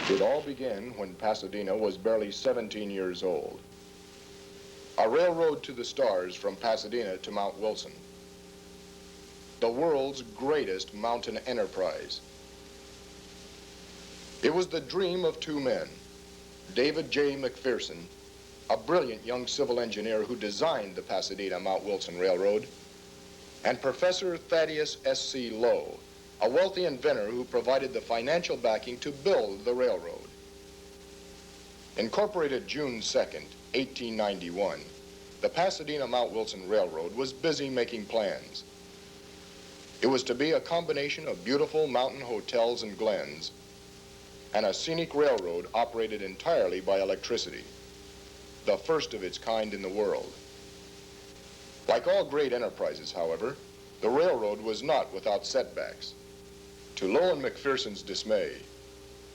It all began when Pasadena was barely 17 years old. A railroad to the stars from Pasadena to Mount Wilson. The world's greatest mountain enterprise. It was the dream of two men, David J. McPherson, a brilliant young civil engineer who designed the Pasadena-Mount Wilson Railroad, and Professor Thaddeus S.C. Lowe, a wealthy inventor who provided the financial backing to build the railroad. Incorporated June 2nd, 1891, the Pasadena-Mount Wilson Railroad was busy making plans. It was to be a combination of beautiful mountain hotels and glens and a scenic railroad operated entirely by electricity, the first of its kind in the world. Like all great enterprises, however, the railroad was not without setbacks. To Lowe and McPherson's dismay,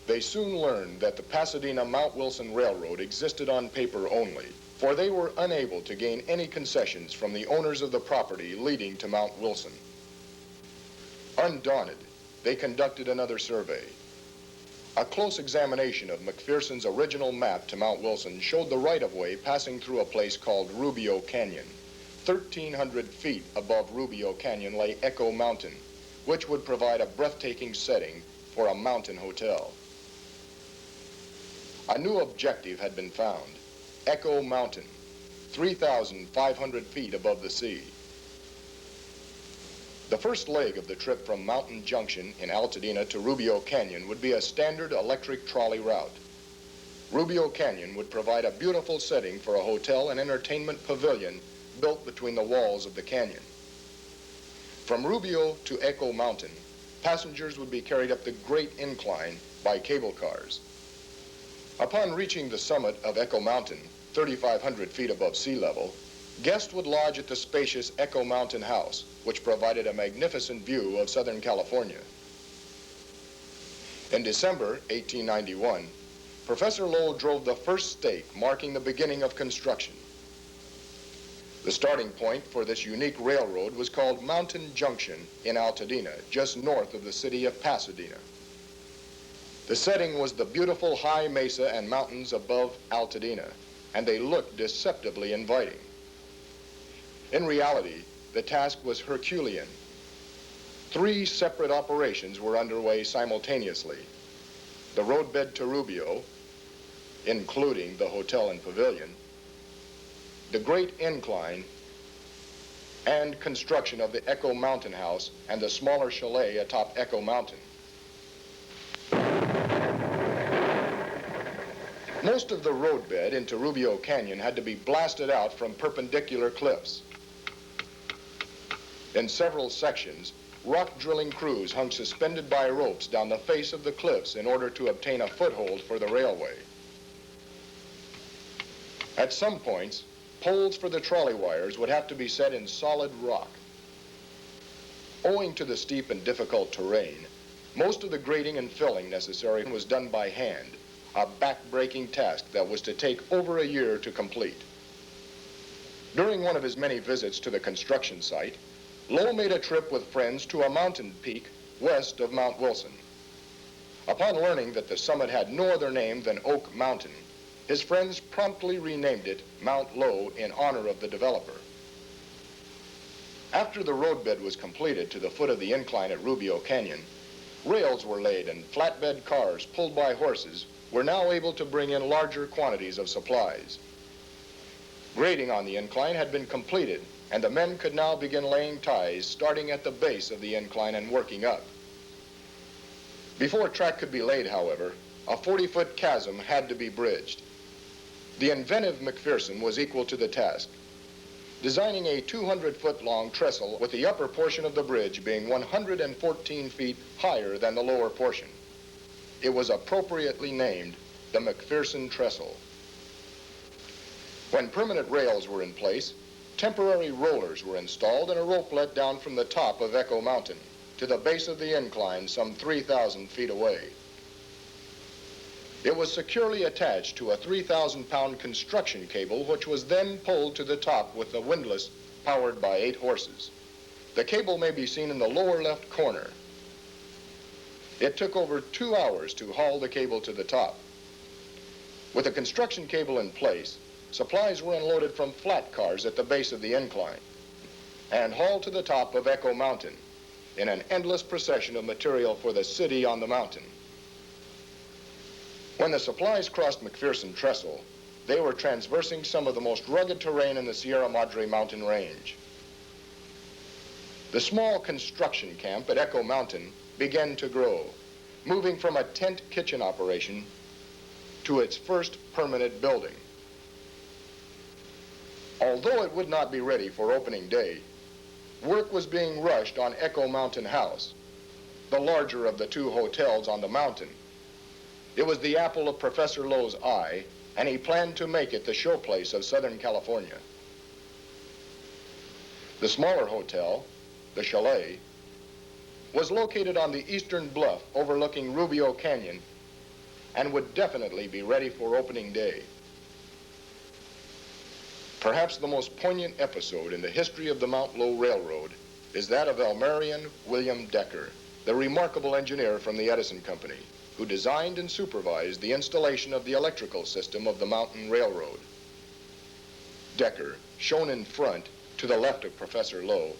they soon learned that the Pasadena-Mount Wilson Railroad existed on paper only, for they were unable to gain any concessions from the owners of the property leading to Mount Wilson. Undaunted, they conducted another survey. A close examination of McPherson's original map to Mount Wilson showed the right-of-way passing through a place called Rubio Canyon. 1,300 feet above Rubio Canyon lay Echo Mountain, which would provide a breathtaking setting for a mountain hotel. A new objective had been found, Echo Mountain, 3,500 feet above the sea. The first leg of the trip from Mountain Junction in Altadena to Rubio Canyon would be a standard electric trolley route. Rubio Canyon would provide a beautiful setting for a hotel and entertainment pavilion built between the walls of the canyon. From Rubio to Echo Mountain, passengers would be carried up the great incline by cable cars. Upon reaching the summit of Echo Mountain, 3,500 feet above sea level, guests would lodge at the spacious Echo Mountain House, which provided a magnificent view of Southern California. In December 1891, Professor Lowe drove the first stake marking the beginning of construction. The starting point for this unique railroad was called Mountain Junction in Altadena, just north of the city of Pasadena. The setting was the beautiful high mesa and mountains above Altadena, and they looked deceptively inviting. In reality, the task was Herculean. 3 separate operations were underway simultaneously. The roadbed to Rubio, including the hotel and pavilion, the great incline, and construction of the Echo Mountain House and the smaller chalet atop Echo Mountain. Most of the roadbed into Rubio Canyon had to be blasted out from perpendicular cliffs. In several sections, rock drilling crews hung suspended by ropes down the face of the cliffs in order to obtain a foothold for the railway. At some points, poles for the trolley wires would have to be set in solid rock. Owing to the steep and difficult terrain, most of the grading and filling necessary was done by hand, a back-breaking task that was to take over a year to complete. During one of his many visits to the construction site, Lowe made a trip with friends to a mountain peak west of Mount Wilson. Upon learning that the summit had no other name than Oak Mountain, his friends promptly renamed it Mount Lowe in honor of the developer. After the roadbed was completed to the foot of the incline at Rubio Canyon, rails were laid and flatbed cars pulled by horses were now able to bring in larger quantities of supplies. Grading on the incline had been completed, and the men could now begin laying ties, starting at the base of the incline and working up. Before track could be laid, however, a 40-foot chasm had to be bridged. The inventive McPherson was equal to the task, designing a 200-foot-long trestle with the upper portion of the bridge being 114 feet higher than the lower portion. It was appropriately named the McPherson Trestle. When permanent rails were in place, temporary rollers were installed and a rope let down from the top of Echo Mountain to the base of the incline some 3,000 feet away. It was securely attached to a 3,000-pound construction cable, which was then pulled to the top with the windlass powered by 8 horses. The cable may be seen in the lower left corner. It took over 2 hours to haul the cable to the top. With the construction cable in place, supplies were unloaded from flat cars at the base of the incline and hauled to the top of Echo Mountain in an endless procession of material for the city on the mountain. When the supplies crossed McPherson Trestle, they were traversing some of the most rugged terrain in the Sierra Madre mountain range. The small construction camp at Echo Mountain began to grow, moving from a tent kitchen operation to its first permanent building. Although it would not be ready for opening day, work was being rushed on Echo Mountain House, the larger of the 2 hotels on the mountain. It was the apple of Professor Lowe's eye, and he planned to make it the showplace of Southern California. The smaller hotel, the Chalet, was located on the eastern bluff overlooking Rubio Canyon and would definitely be ready for opening day. Perhaps the most poignant episode in the history of the Mount Lowe Railroad is that of Elmarian William Decker, the remarkable engineer from the Edison Company, who designed and supervised the installation of the electrical system of the mountain railroad. Decker, shown in front to the left of Professor Lowe,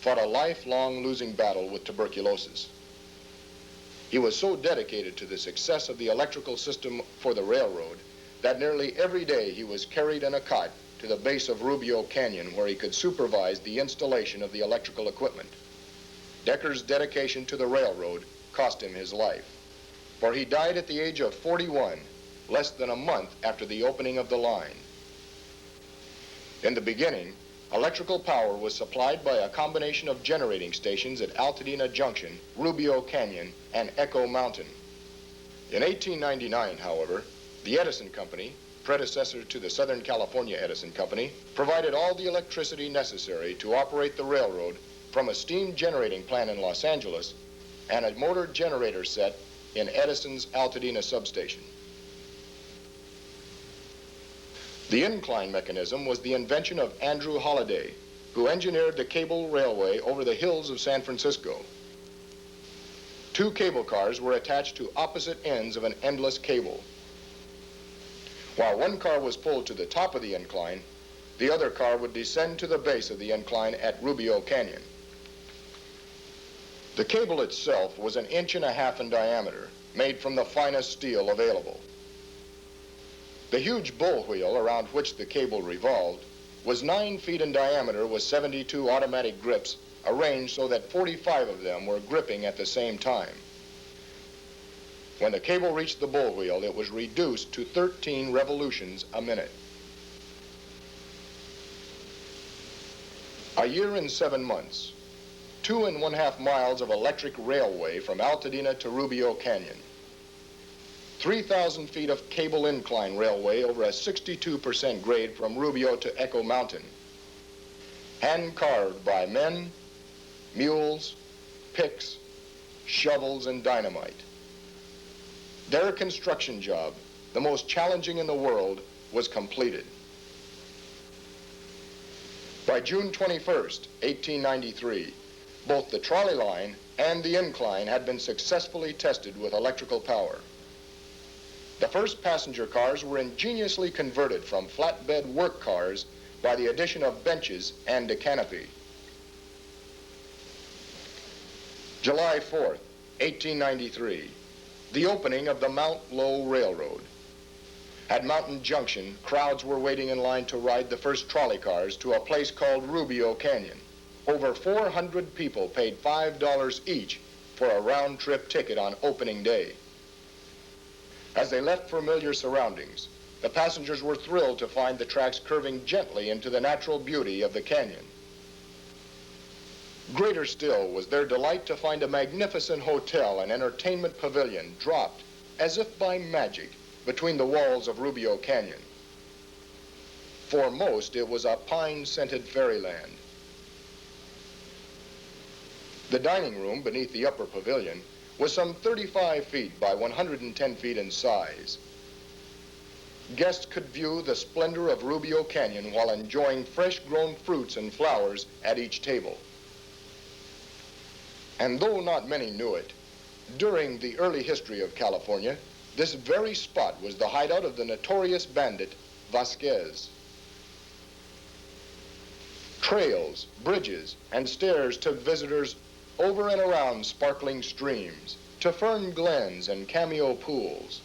fought a lifelong losing battle with tuberculosis. He was so dedicated to the success of the electrical system for the railroad that nearly every day he was carried in a cot to the base of Rubio Canyon where he could supervise the installation of the electrical equipment. Decker's dedication to the railroad cost him his life, for he died at the age of 41, less than a month after the opening of the line. In the beginning, electrical power was supplied by a combination of generating stations at Altadena Junction, Rubio Canyon, and Echo Mountain. In 1899, however, the Edison Company, predecessor to the Southern California Edison Company, provided all the electricity necessary to operate the railroad from a steam generating plant in Los Angeles and a motor generator set in Edison's Altadena substation. The incline mechanism was the invention of Andrew Holliday, who engineered the cable railway over the hills of San Francisco. 2 cable cars were attached to opposite ends of an endless cable. While one car was pulled to the top of the incline, the other car would descend to the base of the incline at Rubio Canyon. The cable itself was 1.5 inches in diameter, made from the finest steel available. The huge bull wheel around which the cable revolved was 9 feet in diameter with 72 automatic grips arranged so that 45 of them were gripping at the same time. When the cable reached the bull wheel, it was reduced to 13 revolutions a minute. A year and 7 months, 2.5 miles of electric railway from Altadena to Rubio Canyon, 3,000 feet of cable incline railway over a 62% grade from Rubio to Echo Mountain, hand-carved by men, mules, picks, shovels, and dynamite. Their construction job, the most challenging in the world, was completed. By June 21st, 1893, both the trolley line and the incline had been successfully tested with electrical power. The first passenger cars were ingeniously converted from flatbed work cars by the addition of benches and a canopy. July 4th, 1893, the opening of the Mount Lowe Railroad. At Mountain Junction, crowds were waiting in line to ride the first trolley cars to a place called Rubio Canyon. Over 400 people paid $5 each for a round-trip ticket on opening day. As they left familiar surroundings, the passengers were thrilled to find the tracks curving gently into the natural beauty of the canyon. Greater still was their delight to find a magnificent hotel and entertainment pavilion dropped, as if by magic, between the walls of Rubio Canyon. For most, it was a pine-scented fairyland. The dining room beneath the upper pavilion was some 35 feet by 110 feet in size. Guests could view the splendor of Rubio Canyon while enjoying fresh-grown fruits and flowers at each table. And though not many knew it, During the early history of California, this very spot was the hideout of the notorious bandit Vasquez. Trails, bridges, and stairs took visitors over and around sparkling streams, to fern glens and cameo pools.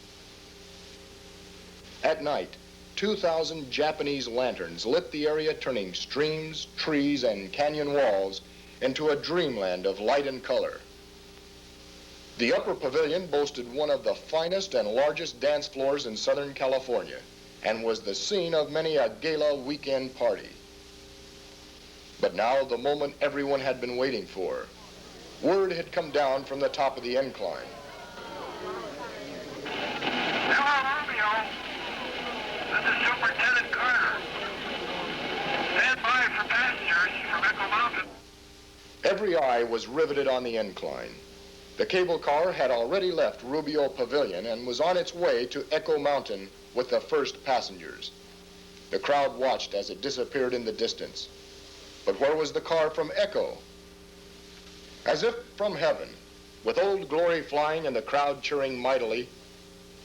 At night, 2,000 Japanese lanterns lit the area, turning streams, trees, and canyon walls into a dreamland of light and color. The upper pavilion boasted one of the finest and largest dance floors in Southern California and was the scene of many a gala weekend party. But now the moment everyone had been waiting for. Word had come down from the top of the incline. Hello, Romeo. This is Superintendent Carter. Stand by for passengers from Echo Mountain. Every eye was riveted on the incline. The cable car had already left Rubio Pavilion and was on its way to Echo Mountain with the first passengers. The crowd watched as it disappeared in the distance. But where was the car from Echo? As if from heaven, with Old Glory flying and the crowd cheering mightily,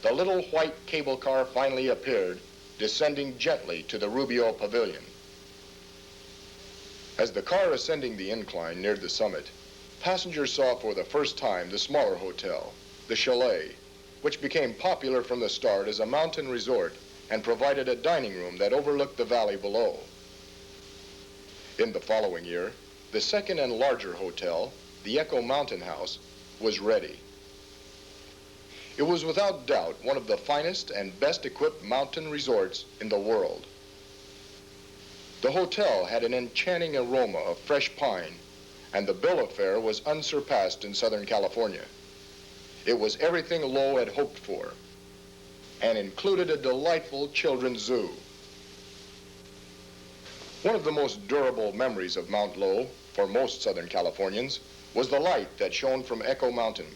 the little white cable car finally appeared, descending gently to the Rubio Pavilion. As the car ascending the incline neared the summit, passengers saw for the first time the smaller hotel, the Chalet, which became popular from the start as a mountain resort and provided a dining room that overlooked the valley below. In the following year, the second and larger hotel, the Echo Mountain House, was ready. It was without doubt one of the finest and best equipped mountain resorts in the world. The hotel had an enchanting aroma of fresh pine, and the bill of fare was unsurpassed in Southern California. It was everything Lowe had hoped for, and included a delightful children's zoo. One of the most durable memories of Mount Lowe, for most Southern Californians, was the light that shone from Echo Mountain.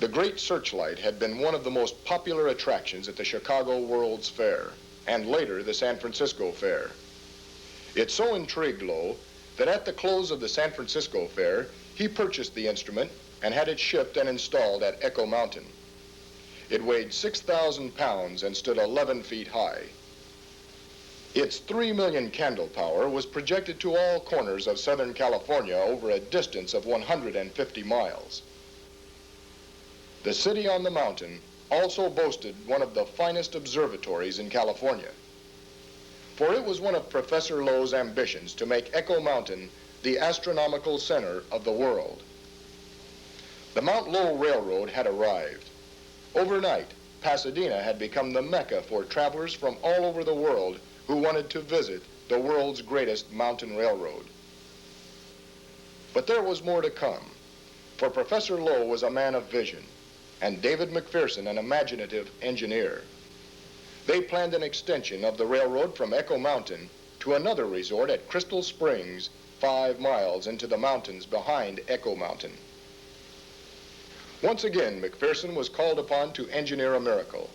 The Great Searchlight had been one of the most popular attractions at the Chicago World's Fair, and later the San Francisco Fair. It so intrigued Lowe that at the close of the San Francisco Fair, he purchased the instrument and had it shipped and installed at Echo Mountain. It weighed 6,000 pounds and stood 11 feet high. Its 3 million candle power was projected to all corners of Southern California over a distance of 150 miles. The city on the mountain also boasted one of the finest observatories in California, for it was one of Professor Lowe's ambitions to make Echo Mountain the astronomical center of the world. The Mount Lowe Railroad had arrived. Overnight, Pasadena had become the Mecca for travelers from all over the world who wanted to visit the world's greatest mountain railroad. But there was more to come, for Professor Lowe was a man of vision, and David McPherson an imaginative engineer. They planned an extension of the railroad from Echo Mountain to another resort at Crystal Springs, 5 miles into the mountains behind Echo Mountain. Once again, McPherson was called upon to engineer a miracle,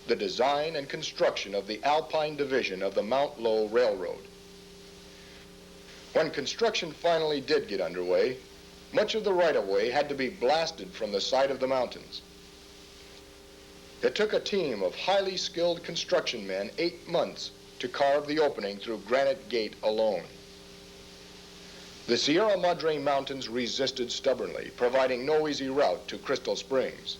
the design and construction of the Alpine division of the Mount Lowe Railroad. When construction finally did get underway, much of the right-of-way had to be blasted from the side of the mountains. It took a team of highly skilled construction men 8 months to carve the opening through Granite Gate alone. The Sierra Madre Mountains resisted stubbornly, providing no easy route to Crystal Springs.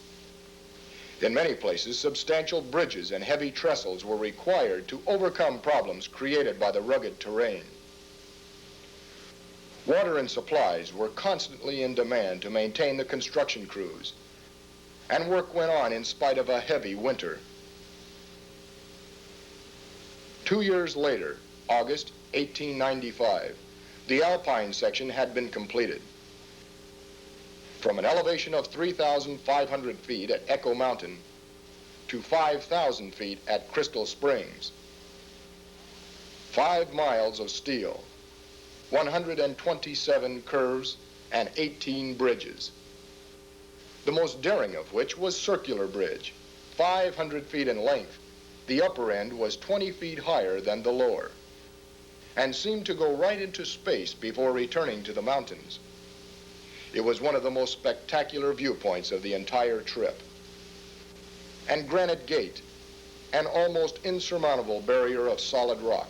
In many places, substantial bridges and heavy trestles were required to overcome problems created by the rugged terrain. Water and supplies were constantly in demand to maintain the construction crews, and work went on in spite of a heavy winter. 2 years later, August 1895, the Alpine section had been completed. From an elevation of 3,500 feet at Echo Mountain to 5,000 feet at Crystal Springs. 5 miles of steel, 127 curves, and 18 bridges, the most daring of which was Circular Bridge, 500 feet in length. The upper end was 20 feet higher than the lower, and seemed to go right into space before returning to the mountains. It was one of the most spectacular viewpoints of the entire trip. And Granite Gate, an almost insurmountable barrier of solid rock.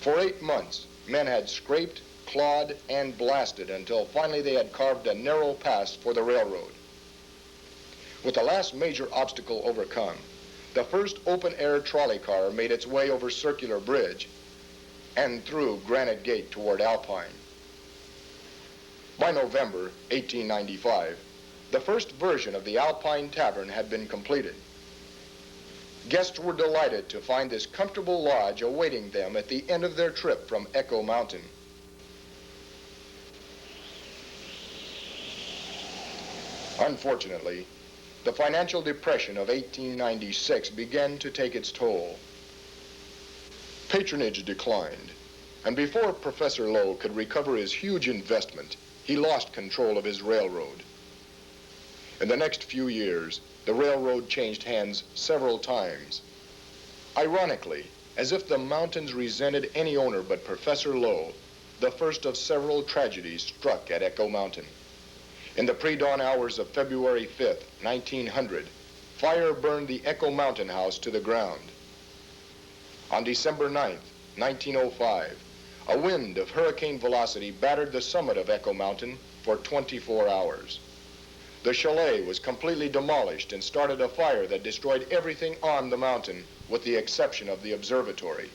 For 8 months, men had scraped, clawed, and blasted until finally they had carved a narrow pass for the railroad. With the last major obstacle overcome, the first open-air trolley car made its way over Circular Bridge and through Granite Gate toward Alpine. By November 1895, the first version of the Alpine Tavern had been completed. Guests were delighted to find this comfortable lodge awaiting them at the end of their trip from Echo Mountain. Unfortunately, the financial depression of 1896 began to take its toll. Patronage declined, and before Professor Lowe could recover his huge investment, he lost control of his railroad. In the next few years, the railroad changed hands several times. Ironically, as if the mountains resented any owner but Professor Lowe, the first of several tragedies struck at Echo Mountain. In the pre-dawn hours of February 5th, 1900, fire burned the Echo Mountain house to the ground. On December 9th, 1905, a wind of hurricane velocity battered the summit of Echo Mountain for 24 hours. The chalet was completely demolished and started a fire that destroyed everything on the mountain, with the exception of the observatory.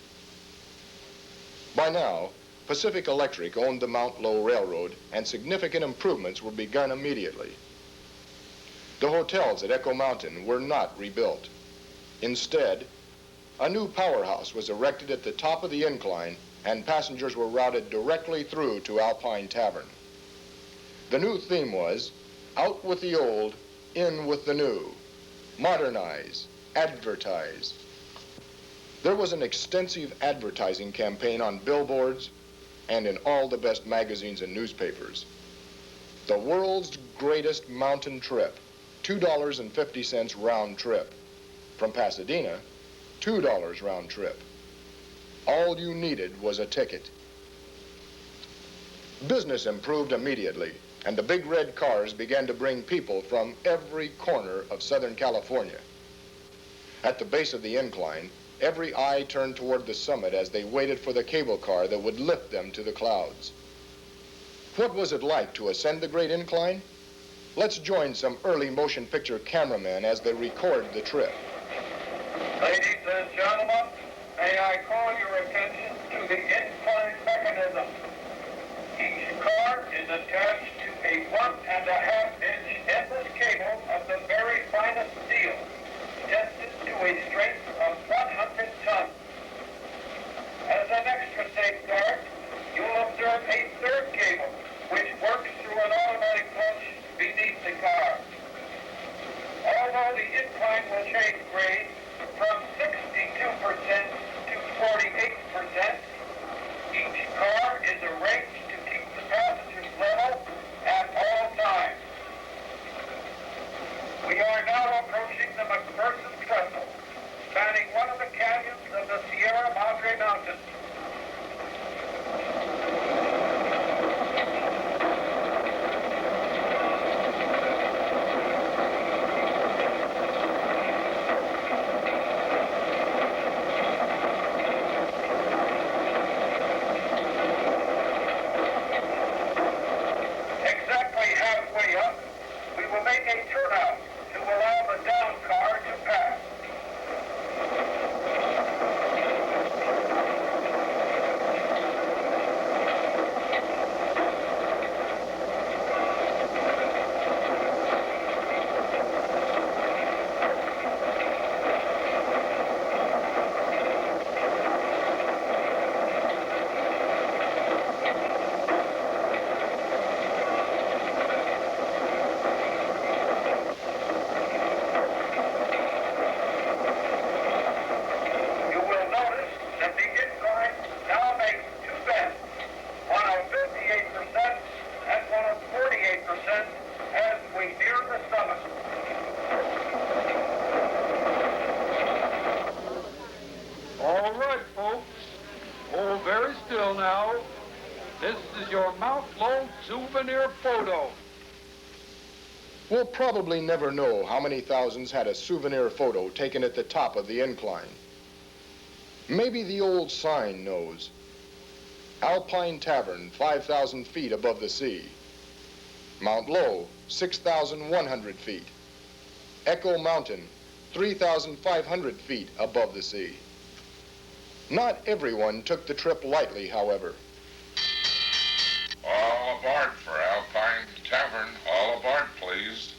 By now, Pacific Electric owned the Mount Lowe Railroad, and significant improvements were begun immediately. The hotels at Echo Mountain were not rebuilt. Instead, a new powerhouse was erected at the top of the incline, and passengers were routed directly through to Alpine Tavern. The new theme was, out with the old, in with the new. Modernize, advertise. There was an extensive advertising campaign on billboards and in all the best magazines and newspapers. The world's greatest mountain trip, $2.50 round trip. From Pasadena, $2 round trip. All you needed was a ticket. Business improved immediately, and the big red cars began to bring people from every corner of Southern California. At the base of the incline, every eye turned toward the summit as they waited for the cable car that would lift them to the clouds. What was it like to ascend the great incline? Let's join some early motion picture cameramen as they record the trip. Ladies and gentlemen, may I call your attention to the incline mechanism. Each car is attached to a 1.5-inch endless cable of the very finest steel, tested to a strength of 100 tons. As an extra safeguard, you'll observe a third cable, which works through an automatic punch beneath the car. Although the incline will change grade from 62% to 48%, each car is arranged to keep the passengers level at all times. We are now approaching the McPherson Trestle, spanning one of the canyons of the Sierra Madre Mountains. is your Mount Lowe souvenir photo. We'll probably never know how many thousands had a souvenir photo taken at the top of the incline. Maybe the old sign knows. Alpine Tavern, 5,000 feet above the sea. Mount Lowe, 6,100 feet. Echo Mountain, 3,500 feet above the sea. Not everyone took the trip lightly, however. All aboard for Alpine Tavern. All aboard, please.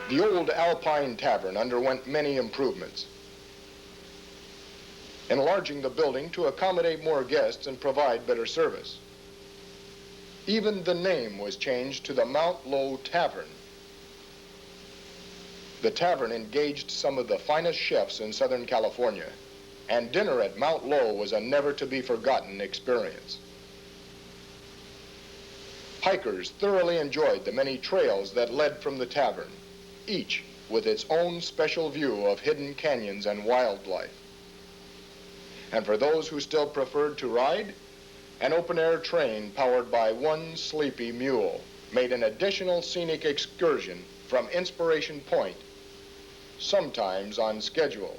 The old Alpine Tavern underwent many improvements, enlarging the building to accommodate more guests and provide better service. Even the name was changed to the Mount Lowe Tavern. The tavern engaged some of the finest chefs in Southern California, and dinner at Mount Lowe was a never-to-be-forgotten experience. Hikers thoroughly enjoyed the many trails that led from the tavern, each with its own special view of hidden canyons and wildlife. And for those who still preferred to ride, an open-air train powered by one sleepy mule made an additional scenic excursion from Inspiration Point, sometimes on schedule.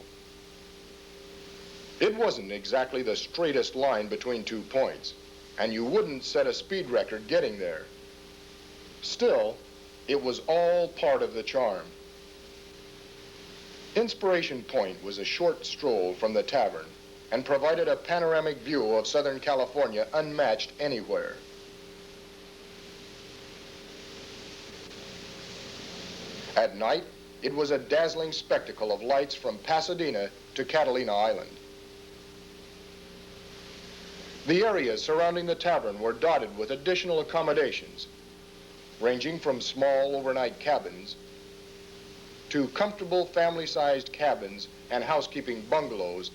It wasn't exactly the straightest line between 2 points, and you wouldn't set a speed record getting there. Still, it was all part of the charm. Inspiration Point was a short stroll from the Tavern and provided a panoramic view of Southern California unmatched anywhere. At night, it was a dazzling spectacle of lights from Pasadena to Catalina Island. The areas surrounding the Tavern were dotted with additional accommodations, ranging from small overnight cabins to comfortable family-sized cabins and housekeeping bungalows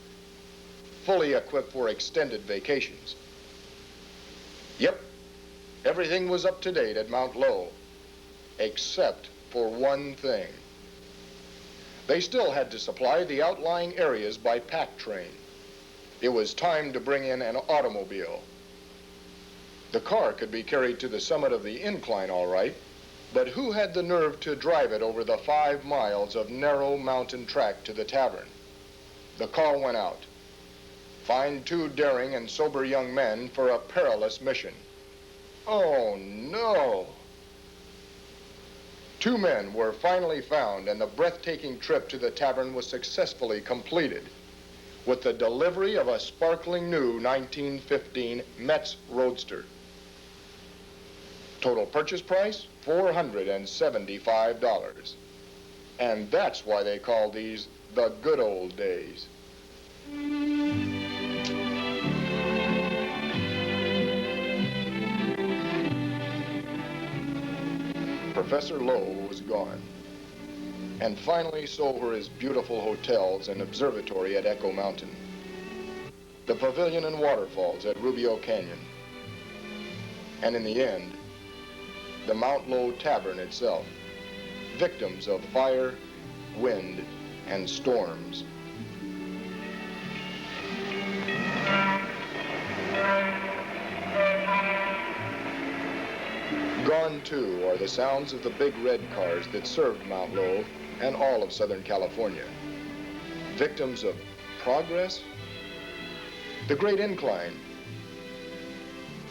fully equipped for extended vacations. Yep, everything was up to date at Mount Lowe, except for one thing. They still had to supply the outlying areas by pack train. It was time to bring in an automobile. The car could be carried to the summit of the incline all right, but who had the nerve to drive it over the 5 miles of narrow mountain track to the Tavern? The call went out. Find 2 daring and sober young men for a perilous mission. Oh, no! 2 men were finally found, and the breathtaking trip to the Tavern was successfully completed with the delivery of a sparkling new 1915 Metz Roadster. Total purchase price, $475. And that's why they call these the good old days. Professor Lowe was gone, and finally so were his beautiful hotels and observatory at Echo Mountain, the pavilion and waterfalls at Rubio Canyon, and in the end, the Mount Lowe Tavern itself, victims of fire, wind, and storms. Gone, too, are the sounds of the big red cars that served Mount Lowe and all of Southern California. Victims of progress? The Great Incline,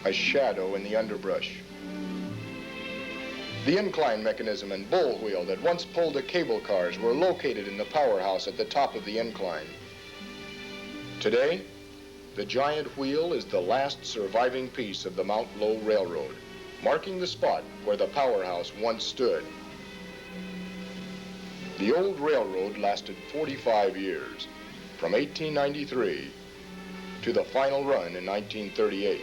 a shadow in the underbrush. The incline mechanism and bull wheel that once pulled the cable cars were located in the powerhouse at the top of the incline. Today, the giant wheel is the last surviving piece of the Mount Lowe Railroad, marking the spot where the powerhouse once stood. The old railroad lasted 45 years, from 1893 to the final run in 1938.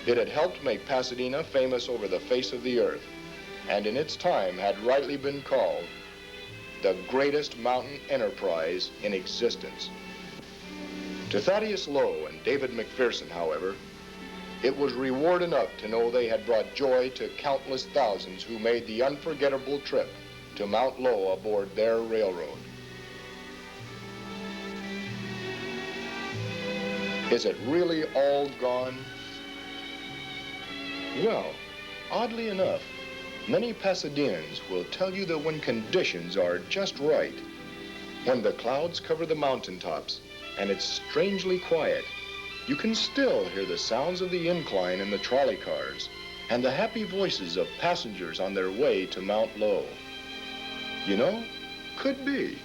It had helped make Pasadena famous over the face of the earth, and in its time had rightly been called the greatest mountain enterprise in existence. To Thaddeus Lowe and David McPherson, however, it was reward enough to know they had brought joy to countless thousands who made the unforgettable trip to Mount Lowe aboard their railroad. Is it really all gone? Well, oddly enough, many Pasadenans will tell you that when conditions are just right, when the clouds cover the mountaintops and it's strangely quiet, you can still hear the sounds of the incline in the trolley cars and the happy voices of passengers on their way to Mount Lowe. You know, could be.